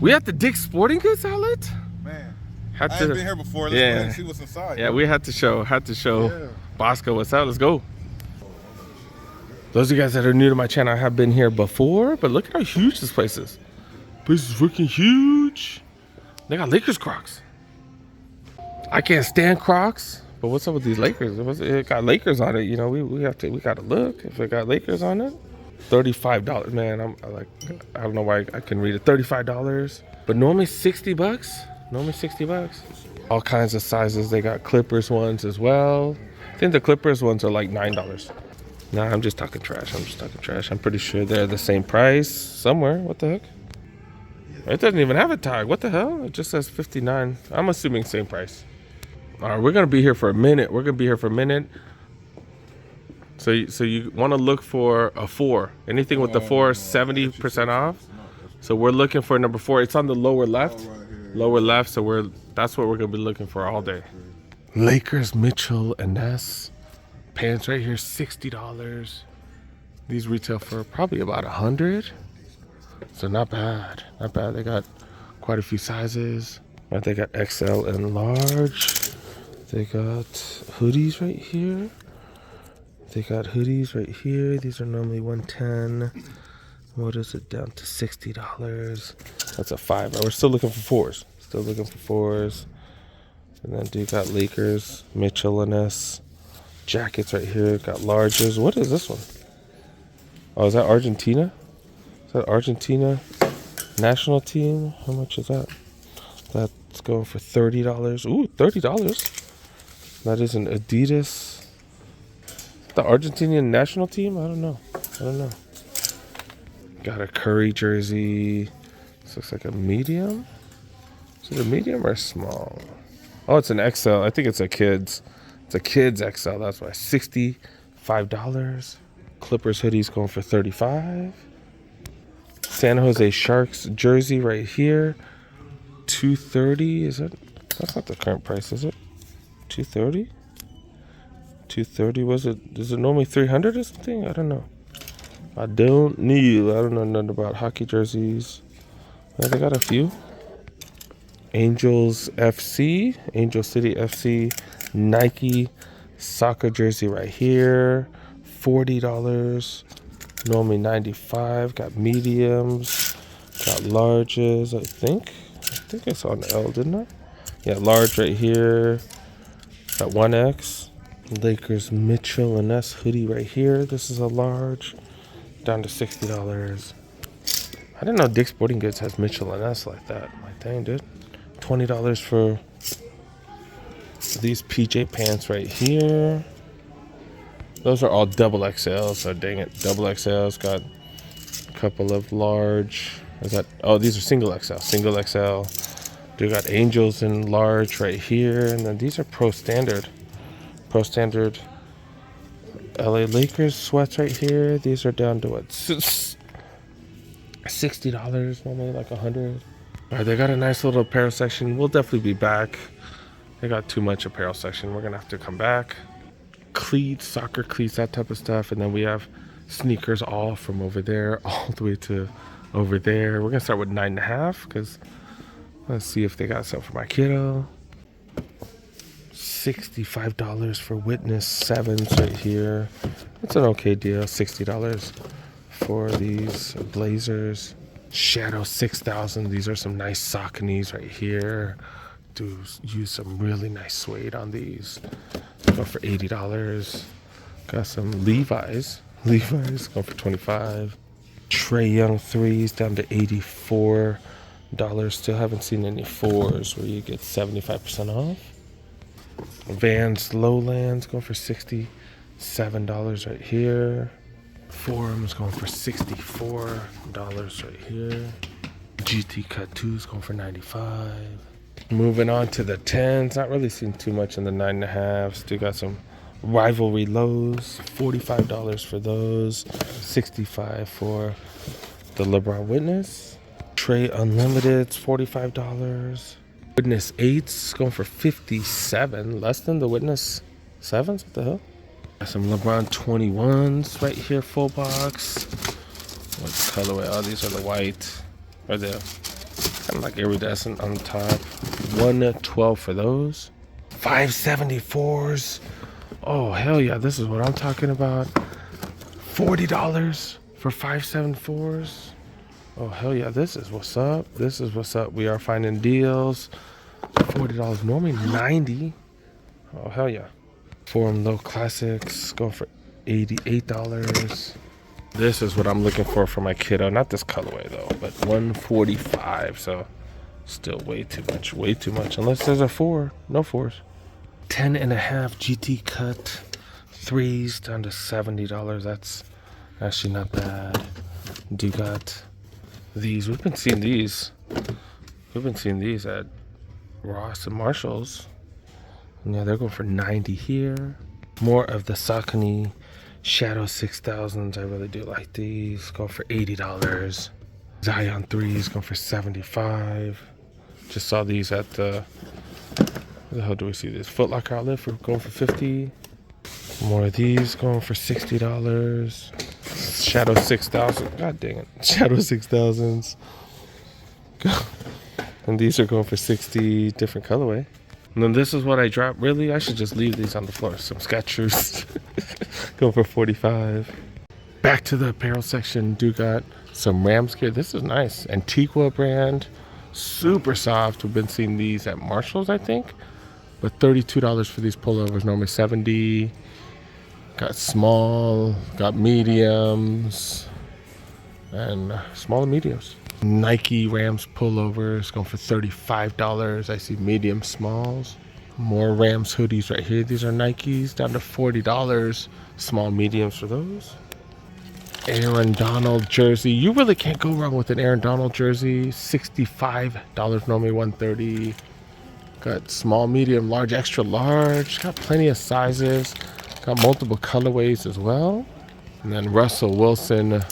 We at the Dick's Sporting Goods outlet? Man, Had I to, ain't been here before. Let's go ahead and see what's inside. Yeah, we had to show Yeah. Bosco what's up. Let's go. Those of you guys that are new to my channel, I have been here before, but look at how huge this place is. This is freaking huge. They got Lakers Crocs. I can't stand Crocs, but what's up with these Lakers? It got Lakers on it, you know. We gotta look if it got Lakers on it. $35, man. I don't know why I can read it. $35, but normally 60 bucks. Normally 60 bucks. All kinds of sizes. They got Clippers ones as well. I think the Clippers ones are like $9. Nah, I'm just talking trash. I'm pretty sure they're the same price somewhere. What the heck? It doesn't even have a tag. What the hell? It just says 59. I'm assuming same price. All right, we're gonna be here for a minute. So you want to look for a 4. Anything with the 4 is 70% off. So we're looking for number 4. It's on the lower left. So that's what we're gonna be looking for all day. Lakers Mitchell and Ness pants right here, $60. These retail for probably about 100. So not bad. They got quite a few sizes. They got XL and large. They got hoodies right here. These are normally $110. What is it, down to $60? That's a 5. We're still looking for 4s. And then do got Lakers, Mitchell and S. Jackets right here. Got larges. What is this one? Oh, is that Argentina? Argentina national team? How much is that? That's going for $30. Ooh, $30. That is an Adidas. The Argentinian national team? I don't know. Got a Curry jersey. This looks like a medium. Is it a medium or a small? Oh, it's an XL. I think it's a kids. It's a kids XL. That's why. $65. Clippers hoodies going for $35. San Jose Sharks jersey right here. $230. Is it? That's not the current price, is it? $230? Was it? Is it normally $300 or something? I don't know. I don't know nothing about hockey jerseys. Yeah, they got a few. Angel City FC Nike soccer jersey right here. $40. Normally $95. Got mediums. Got larges. I think I saw an L, didn't I? Yeah, large right here. Got 1X. Lakers Mitchell and Ness hoodie right here. This is a large. Down to $60. I didn't know Dick's Sporting Goods has Mitchell and Ness like that. Like, dang, dude. $20 for these PJ pants right here. Those are all double XL, so dang it. Double XL's got a couple of large. These are single XL. We got Angels in large right here. And then these are Pro Standard. LA Lakers sweats right here. These are down to what? $60, normally like $100. All right, they got a nice little apparel section. We'll definitely be back. They got too much apparel section. We're gonna have to come back. Cleats, soccer cleats, that type of stuff. And then we have sneakers all from over there all the way to over there. We're gonna start with 9.5 because let's see if they got something for my kiddo. $65 for Witness 7s right here. It's an okay deal. $60 for these Blazers. Shadow 6000. These are some nice Sauconys right here. Do use some really nice suede on these. Go for $80. Got some Levi's going for $25. Trae Young 3s down to $84. Still haven't seen any 4s where you get 75% off. Vans Lowlands going for $67 right here. Forums going for $64 right here. GT Cut 2s going for $95. Moving on to the 10s. Not really seeing too much in the 9.5. Still got some Rivalry lows. $45 for those. $65 for the LeBron Witness. Trae Unlimited's $45. Witness 8s going for $57, less than the Witness 7s. What the hell? Got some LeBron 21s right here, full box. What colorway? Oh, these are the white. Or the Kind of like iridescent on the top. 112 for those. 574s. Oh, hell yeah. This is what I'm talking about. $40 for 574s. Oh, hell yeah. This is what's up. This is what's up. We are finding deals. $40. Normally 90. Oh, hell yeah. Forum Low Classics going for $88. This is what I'm looking for my kiddo. Not this colorway though, but 145. So still way too much. Way too much. Unless there's a 4. No 4s. 10.5 GT cut 3s down to $70. That's actually not bad. Do got these. We've been seeing these. We've been seeing these at Ross and Marshalls. And yeah, they're going for 90 here. More of the Saucony Shadow 6000s. I really do like these. Going for $80. Zion 3s going for $75. Just saw these at the, where the hell do we see this? Foot Locker outlet for going for $50. More of these going for $60. Shadow 6000. God dang it. Shadow 6000s. And these are going for $60. Different colorway. And then this is what I dropped. Really, I should just leave these on the floor. Some Skechers. Going for $45. Back to the apparel section. Do got some Rams gear. This is nice. Antigua brand. Super soft. We've been seeing these at Marshalls, I think. But $32 for these pullovers. Normally $70. Got small. Got mediums. And small and mediums. Nike Rams pullovers going for $35. I see medium smalls. More Rams hoodies right here. These are Nikes down to $40. Small mediums for those. Aaron Donald jersey. You really can't go wrong with an Aaron Donald jersey. $65. Normally $130. Got small, medium, large, extra large. Got plenty of sizes. Got multiple colorways as well. And then Russell Wilson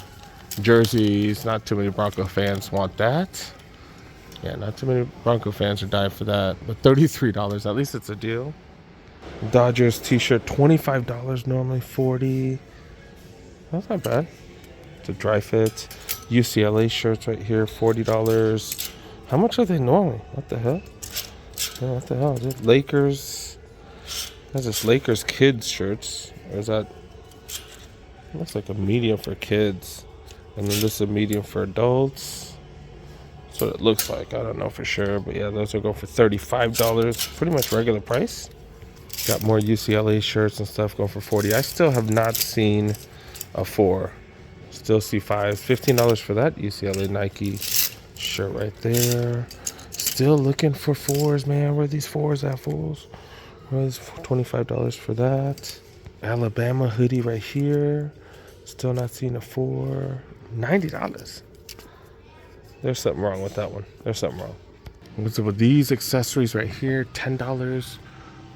jerseys. Not too many Bronco fans want that. Yeah, not too many Bronco fans are dying for that. But $33, at least it's a deal. Dodgers t-shirt, $25, normally $40. That's not bad. It's a dry fit. UCLA shirts right here, $40. How much are they normally? What the hell? Yeah, what the hell? Is it Lakers? That's this Lakers kids shirts. Or is that? Looks like a medium for kids. And then this is a medium for adults. That's what it looks like. I don't know for sure. But yeah, those are going for $35. Pretty much regular price. Got more UCLA shirts and stuff going for $40. I still have not seen a 4. Still see 5s. $15 for that UCLA Nike shirt right there. Still looking for 4s, man. Where are these 4s at, fools? Where's $25 for that? Alabama hoodie right here. Still not seeing a 4. $90. There's something wrong with that one. There's something wrong. What's up with these accessories right here? $10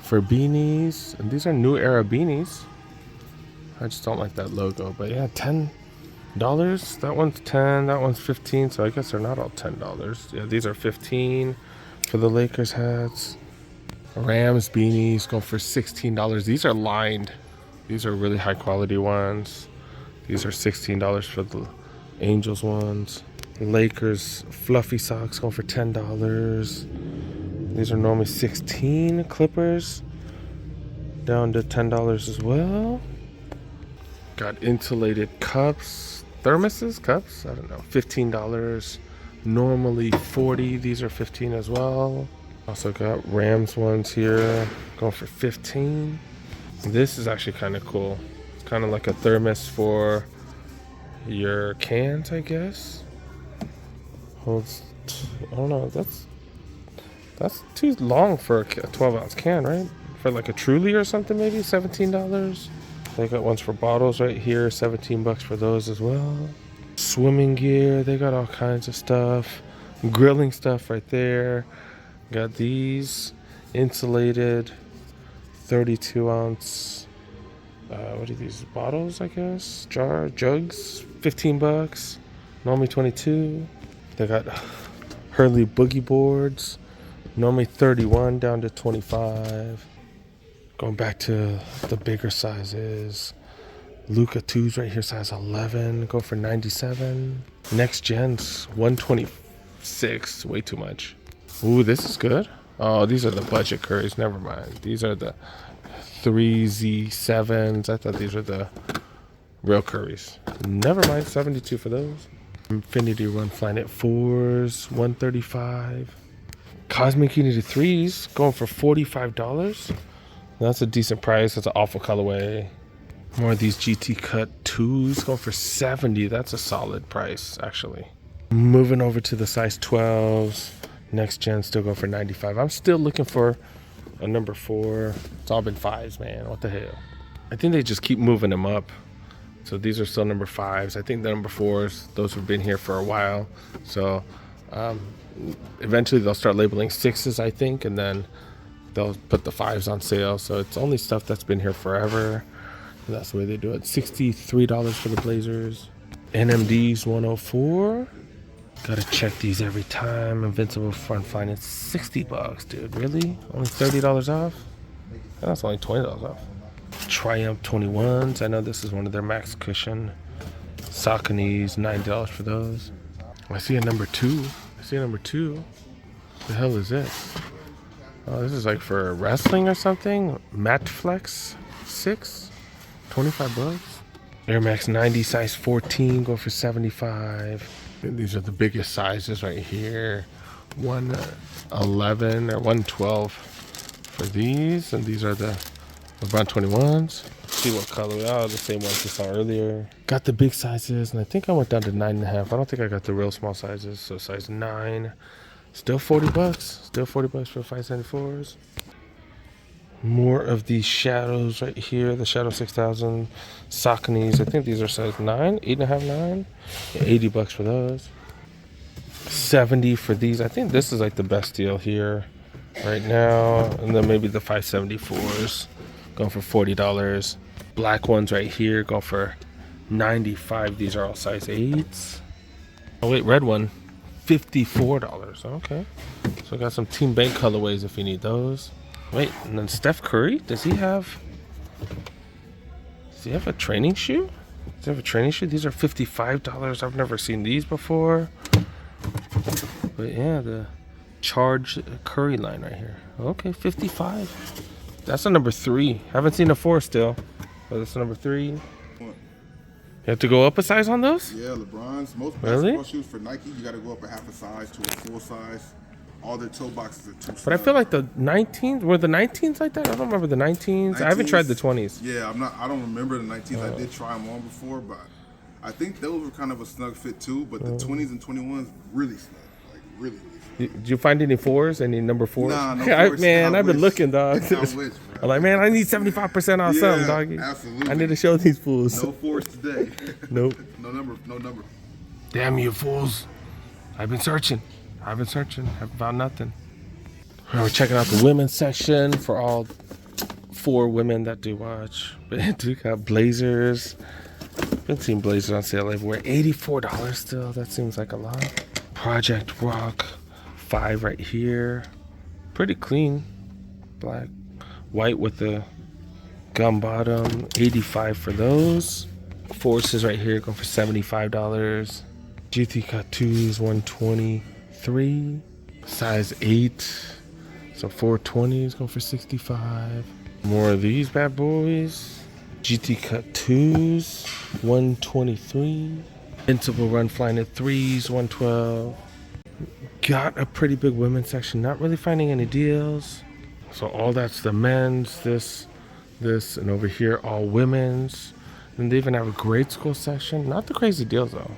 for beanies. And these are new era beanies. I just don't like that logo. But yeah, $10. That one's 10. That one's 15. So I guess they're not all $10. Yeah, these are 15 for the Lakers hats. Rams beanies going for $16. These are lined. These are really high quality ones. These are $16 for the Angels ones. Lakers fluffy socks going for $10. These are normally 16. Clippers down to $10 as well. Got insulated cups, thermoses, cups. I don't know, $15. Normally $40. These are 15 as well. Also got Rams ones here going for 15. This is actually kind of cool. It's kind of like a thermos for your cans, I guess. Holds, I don't know, that's too long for a 12-ounce can, right? For like a Truly or something, maybe $17. They got ones for bottles right here, $17 for those as well. Swimming gear, they got all kinds of stuff. Grilling stuff right there. Got these insulated 32-ounce. What are these bottles? I guess jugs. $15. Normally $22. They got Hurley boogie boards. Normally $31 down to $25. Going back to the bigger sizes. Luca 2s right here, size 11. Go for $97. Next gens, $127. 6, way too much. Ooh, this is good. Oh, these are the budget curries. Never mind. These are the 3Z7s. I thought these were the real curries. Never mind. 72 for those. Infinity Run Flyknit 4s, 135. Cosmic Unity 3s going for $45. That's a decent price. That's an awful colorway. More of these GT Cut 2s going for $70. That's a solid price, actually. Moving over to the size 12s. Next gen still going for $95. I'm still looking for a number 4. It's all been 5s, man. What the hell? I think they just keep moving them up. So these are still number 5s. I think the number 4s, those have been here for a while. So eventually they'll start labeling 6s, I think, and then they'll put the 5s on sale. So it's only stuff that's been here forever. And that's the way they do it. $63 for the Blazers. NMDs 104. Gotta check these every time. Invincible Front Flyknit, $60, dude. Really? Only $30 off? That's only $20 off. Triumph 21s. I know this is one of their max cushion. Sauconys, $9 for those. I see a number 2. The hell is this? Oh, this is like for wrestling or something. Matt Flex 6, $25. Air Max 90 size 14 go for $75. And these are the biggest sizes right here. 111 or 112 for these, and these are the LeBron 21s. Let's see what color. Oh, the same ones we saw earlier. Got the big sizes, and I think I went down to 9.5. I don't think I got the real small sizes. So size 9, still $40. Still $40 for 574s. More of these shadows right here. The Shadow 6000 Sauconys. I think these are size 9, 8.5, 9. Yeah, $80 for those. 70 for these. I think this is like the best deal here right now. And then maybe the 574s going for $40. Black ones right here go for $95. These are all size 8s. Oh wait, red one, $54. Okay. So I got some Team Bank colorways if you need those. Wait, and then Steph Curry, does he have a training shoe? Does he have a training shoe? These are $55. I've never seen these before. But yeah, the Charge Curry line right here. Okay, $55. That's a number 3. Haven't seen a 4 still, but it's a number 3. You have to go up a size on those? Yeah, LeBron's. Most basketball shoes for Nike, you got to go up a half a size to a full size. All their toe boxes are too small. But I feel like the 19s, were the 19s like that? I don't remember the 19s. I haven't tried the 20s. Yeah, I don't remember the 19s. I did try them on before, but I think those were kind of a snug fit too. But the 20s and 21s really snug, like really snug. Did you find any 4s? Any number 4s? Nah, no 4s. Man, I've been looking, dog. I wish, bro. I'm like, man, I need 75% off something, doggy. Absolutely. I need to show these fools. No 4s today. Nope. No number. Damn you fools. I've been searching. Haven't found nothing. We're checking out the women's section for all 4 women that do watch. But we got Blazers. Been seeing Blazers on sale everywhere. $84 still. That seems like a lot. Project Rock 5 right here. Pretty clean. Black, white with the gum bottom. $85 for those. Forces right here going for $75. GT Cut 2s 123. Size 8. So 420s going for $65. More of these bad boys. GT Cut 2s, 123. Invincible Run Flyknit 3s, 112. Got a pretty big women's section. Not really finding any deals. So all that's the men's, this, and over here all women's. And they even have a grade school section. Not the crazy deals though.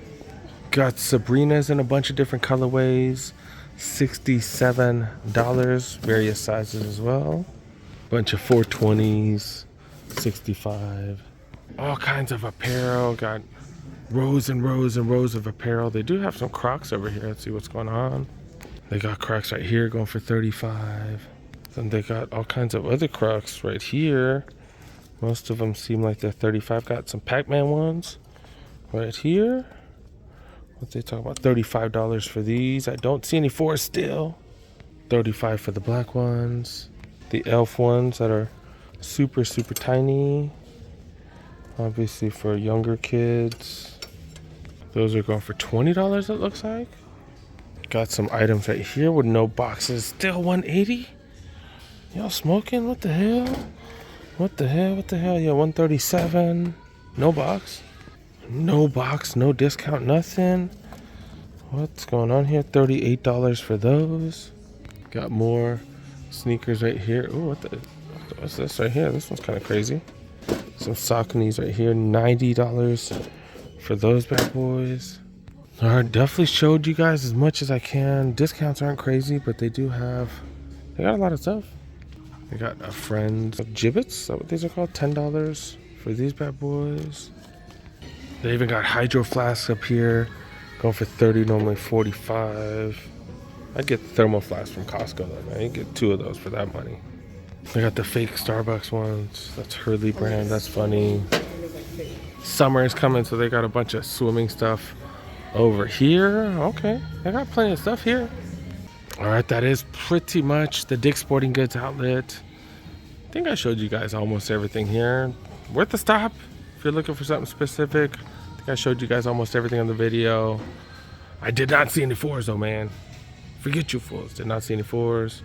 Got Sabrina's in a bunch of different colorways. $67, various sizes as well. Bunch of 420s, $65. All kinds of apparel. Got rows and rows and rows of apparel. They do have some Crocs over here. Let's see what's going on. They got Crocs right here going for $35. Then they got all kinds of other Crocs right here. Most of them seem like they're $35. Got some Pac-Man ones right here. What they talk about? $35 for these. I don't see any 4s still. $35 for the black ones. The elf ones that are super tiny. Obviously for younger kids. Those are going for $20, it looks like. Got some items right here with no boxes. Still 180. Y'all smoking? What the hell? What the hell? What the hell? Yeah, 137. No box. No box. No discount. Nothing. What's going on here? $38 for those. Got more sneakers right here. Ooh, what's this right here? This one's kind of crazy. Some Sauconys right here. $90 for those bad boys. Alright, definitely showed you guys as much as I can. Discounts aren't crazy, but they got a lot of stuff. They got a friend of gibbets. Is that what these are called? $10 for these bad boys. They even got hydro flasks up here. Going for 30, normally 45. I'd get thermal flasks from Costco though, man. You get 2 of those for that money. They got the fake Starbucks ones. That's Hurley brand. That's funny. Summer is coming, so they got a bunch of swimming stuff over here. Okay, they got plenty of stuff here. All right, that is pretty much the Dick's Sporting Goods outlet. I think I showed you guys almost everything here. Worth a stop if you're looking for something specific. I think I showed you guys almost everything on the video. I did not see any 4s though, man. Forget you fools. Did not see any 4s.